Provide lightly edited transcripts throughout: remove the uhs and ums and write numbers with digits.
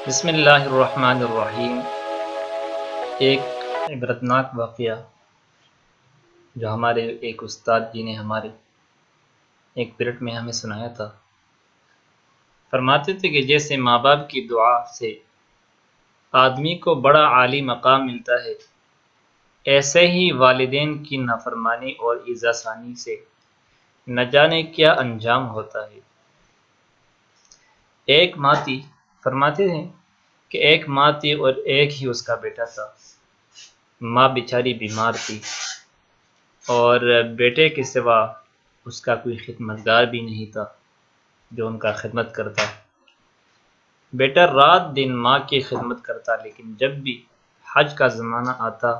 بسم اللہ الرحمن الرحیم۔ ایک عبرتناک واقعہ جو ہمارے ایک استاد جی نے ہمارے ایک پیریڈ میں ہمیں سنایا تھا۔ فرماتے تھے کہ جیسے ماں باپ کی دعا سے آدمی کو بڑا عالی مقام ملتا ہے، ایسے ہی والدین کی نافرمانی اور ایذا ثانی سے نہ جانے کیا انجام ہوتا ہے۔ ایک ماں تھی، فرماتے ہیں کہ ایک ماں تھی اور ایک ہی اس کا بیٹا تھا۔ ماں بیچاری بیمار تھی اور بیٹے کے سوا اس کا کوئی خدمتگار بھی نہیں تھا جو ان کا خدمت کرتا۔ بیٹا رات دن ماں کی خدمت کرتا، لیکن جب بھی حج کا زمانہ آتا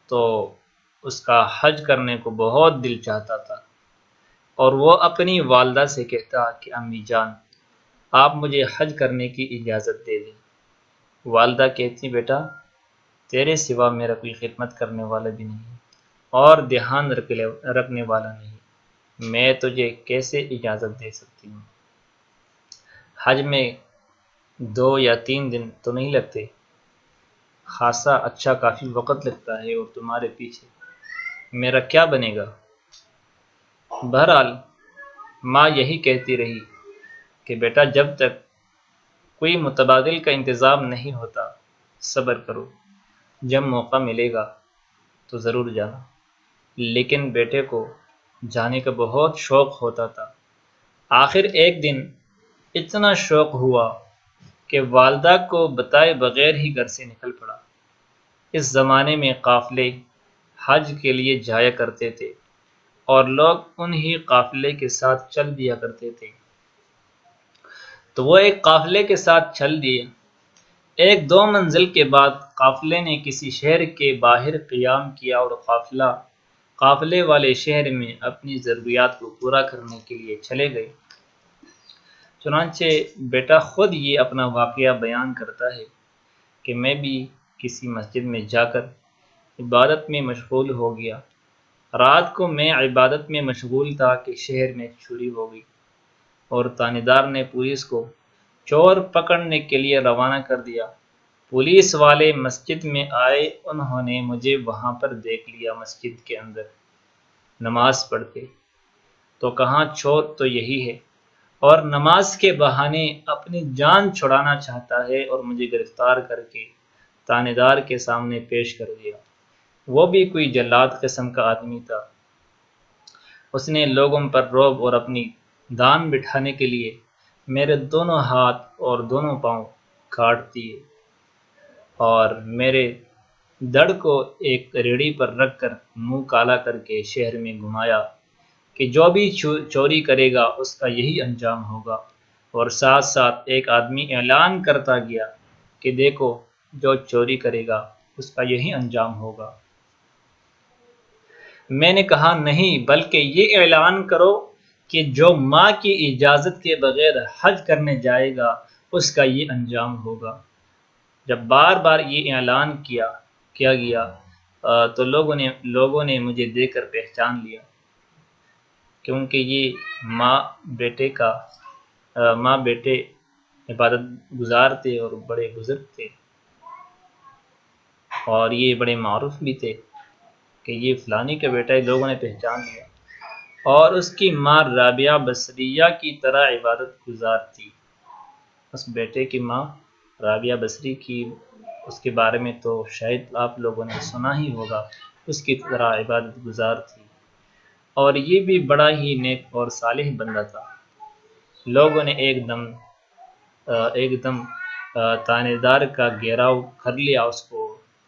تو اس کا حج کرنے کو بہت دل چاہتا تھا، اور وہ اپنی والدہ سے کہتا کہ امی جان آپ مجھے حج کرنے کی اجازت دے دیں۔ والدہ کہتی بیٹا تیرے سوا میرا کوئی خدمت کرنے والا بھی نہیں اور دھیان رکھنے والا نہیں، میں تجھے کیسے اجازت دے سکتی ہوں؟ حج میں 2 یا 3 دن تو نہیں لگتے، خاصا اچھا کافی وقت لگتا ہے، اور تمہارے پیچھے میرا کیا بنے گا؟ بہرحال ماں یہی کہتی رہی کہ بیٹا جب تک کوئی متبادل کا انتظام نہیں ہوتا صبر کرو، جب موقع ملے گا تو ضرور جانا۔ لیکن بیٹے کو جانے کا بہت شوق ہوتا تھا۔ آخر ایک دن اتنا شوق ہوا کہ والدہ کو بتائے بغیر ہی گھر سے نکل پڑا۔ اس زمانے میں قافلے حج کے لیے جایا کرتے تھے اور لوگ انہی قافلے کے ساتھ چل دیا کرتے تھے، تو وہ ایک قافلے کے ساتھ چل دیے۔ 1-2 منزل کے بعد قافلے نے کسی شہر کے باہر قیام کیا، اور قافلے والے شہر میں اپنی ضروریات کو پورا کرنے کے لیے چلے گئے۔ چنانچہ بیٹا خود یہ اپنا واقعہ بیان کرتا ہے کہ میں بھی کسی مسجد میں جا کر عبادت میں مشغول ہو گیا۔ رات کو میں عبادت میں مشغول تھا کہ شہر میں چوری ہو گئی، اور تانیدار نے پولیس کو چور پکڑنے کے لیے روانہ کر دیا۔ پولیس والے مسجد میں آئے، انہوں نے مجھے وہاں پر دیکھ لیا مسجد کے اندر نماز پڑھتے، تو کہاں چور تو یہی ہے، اور نماز کے بہانے اپنی جان چھڑانا چاہتا ہے، اور مجھے گرفتار کر کے تانیدار کے سامنے پیش کر دیا۔ وہ بھی کوئی جلاد قسم کا آدمی تھا۔ اس نے لوگوں پر رعب اور اپنی دان بٹھانے کے لیے میرے دونوں ہاتھ اور دونوں پاؤں کاٹ دیے، اور میرے دڑ کو ایک ریڑھی پر رکھ کر منہ کالا کر کے شہر میں گھمایا کہ جو بھی چوری کرے گا اس کا یہی انجام ہوگا، اور ساتھ ساتھ ایک آدمی اعلان کرتا گیا کہ دیکھو جو چوری کرے گا اس کا یہی انجام ہوگا۔ میں نے کہا نہیں، بلکہ یہ اعلان کرو کہ جو ماں کی اجازت کے بغیر حج کرنے جائے گا اس کا یہ انجام ہوگا۔ جب بار بار یہ اعلان کیا گیا تو لوگوں نے مجھے دیکھ کر پہچان لیا، کیونکہ یہ ماں بیٹے عبادت گزار تھے اور بڑے بزرگ تھے، اور یہ بڑے معروف بھی تھے کہ یہ فلانی کا بیٹا ہے۔ لوگوں نے پہچان لیا، اور اس کی ماں رابعہ بصریہ کی طرح عبادت گزار تھی۔ اس بیٹے کی ماں رابعہ بصری کی، اس کے بارے میں تو شاید آپ لوگوں نے سنا ہی ہوگا، اس کی طرح عبادت گزار تھی، اور یہ بھی بڑا ہی نیک اور صالح بندہ تھا۔ لوگوں نے ایک دم تانیدار کا گھیراؤ کر لیا، اس کو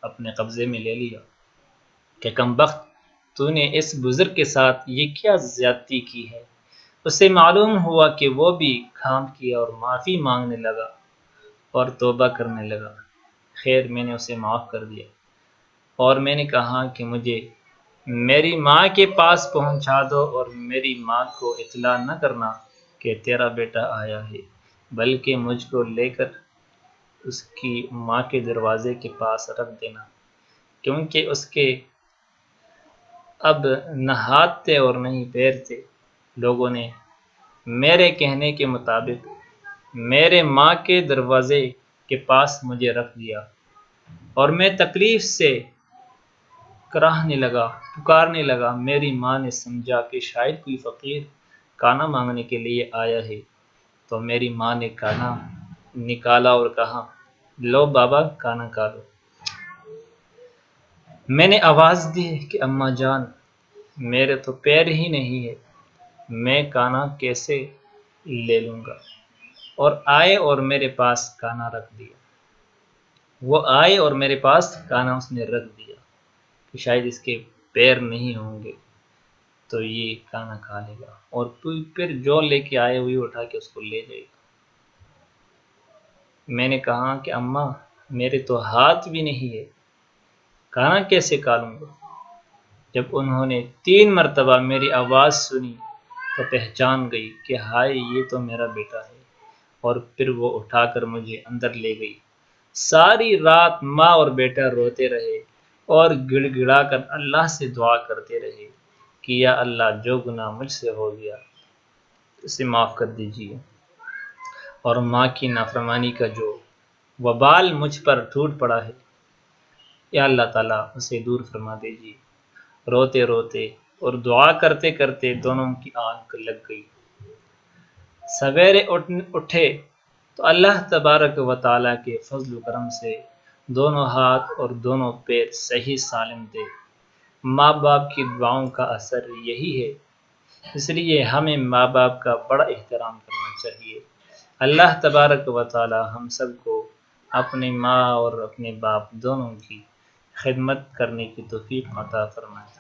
اپنے قبضے میں لے لیا کہ کم بخت تو نے اس بزرگ کے ساتھ یہ کیا زیادتی کی ہے۔ اس سے معلوم ہوا کہ وہ بھی کام کیا اور معافی مانگنے لگا اور توبہ کرنے لگا۔ خیر میں نے اسے معاف کر دیا، اور میں نے کہا کہ مجھے میری ماں کے پاس پہنچا دو، اور میری ماں کو اطلاع نہ کرنا کہ تیرا بیٹا آیا ہے، بلکہ مجھ کو لے کر اس کی ماں کے دروازے کے پاس رکھ دینا، کیونکہ اس کے اب نہ ہاتھ تھے اور نہ ہی پیر تھے۔ لوگوں نے میرے کہنے کے مطابق میرے ماں کے دروازے کے پاس مجھے رکھ دیا، اور میں تکلیف سے کراہنے لگا، پکارنے لگا۔ میری ماں نے سمجھا کہ شاید کوئی فقیر کھانا مانگنے کے لیے آیا ہے، تو میری ماں نے کھانا نکالا اور کہا، لو بابا کھانا کھا لو۔ میں نے آواز دی کہ اماں جان، میرے تو پیر ہی نہیں ہے، میں کھانا کیسے لے لوں گا؟ اور آئے اور میرے پاس کھانا رکھ دیا۔ وہ آئے اور میرے پاس کھانا اس نے رکھ دیا کہ شاید اس کے پیر نہیں ہوں گے تو یہ کھانا کھا لے گا، اور پھر جو لے کے آئے ہوئی اٹھا کے اس کو لے جائے گا۔ میں نے کہا کہ اماں، میرے تو ہاتھ بھی نہیں ہے، کھانا کیسے کھا لوں گا؟ جب انہوں نے 3 مرتبہ میری آواز سنی تو پہچان گئی کہ ہائے یہ تو میرا بیٹا ہے، اور پھر وہ اٹھا کر مجھے اندر لے گئی۔ ساری رات ماں اور بیٹا روتے رہے اور گڑ گڑا کر اللہ سے دعا کرتے رہے کہ یا اللہ، جو گناہ مجھ سے ہو گیا اسے معاف کر دیجیے، اور ماں کی نافرمانی کا جو وبال مجھ پر ٹوٹ پڑا ہے، یا اللہ تعالیٰ اسے دور فرما دیجیے۔ روتے روتے اور دعا کرتے کرتے دونوں کی آنکھ لگ گئی۔ سویرے اٹھے تو اللہ تبارک و تعالیٰ کے فضل و کرم سے دونوں ہاتھ اور دونوں پیر صحیح سالم تھے۔ ماں باپ کی دعاؤں کا اثر یہی ہے، اس لیے ہمیں ماں باپ کا بڑا احترام کرنا چاہیے۔ اللہ تبارک و تعالیٰ ہم سب کو اپنی ماں اور اپنے باپ دونوں کی خدمت کرنے کی توفیق عطا فرمائے۔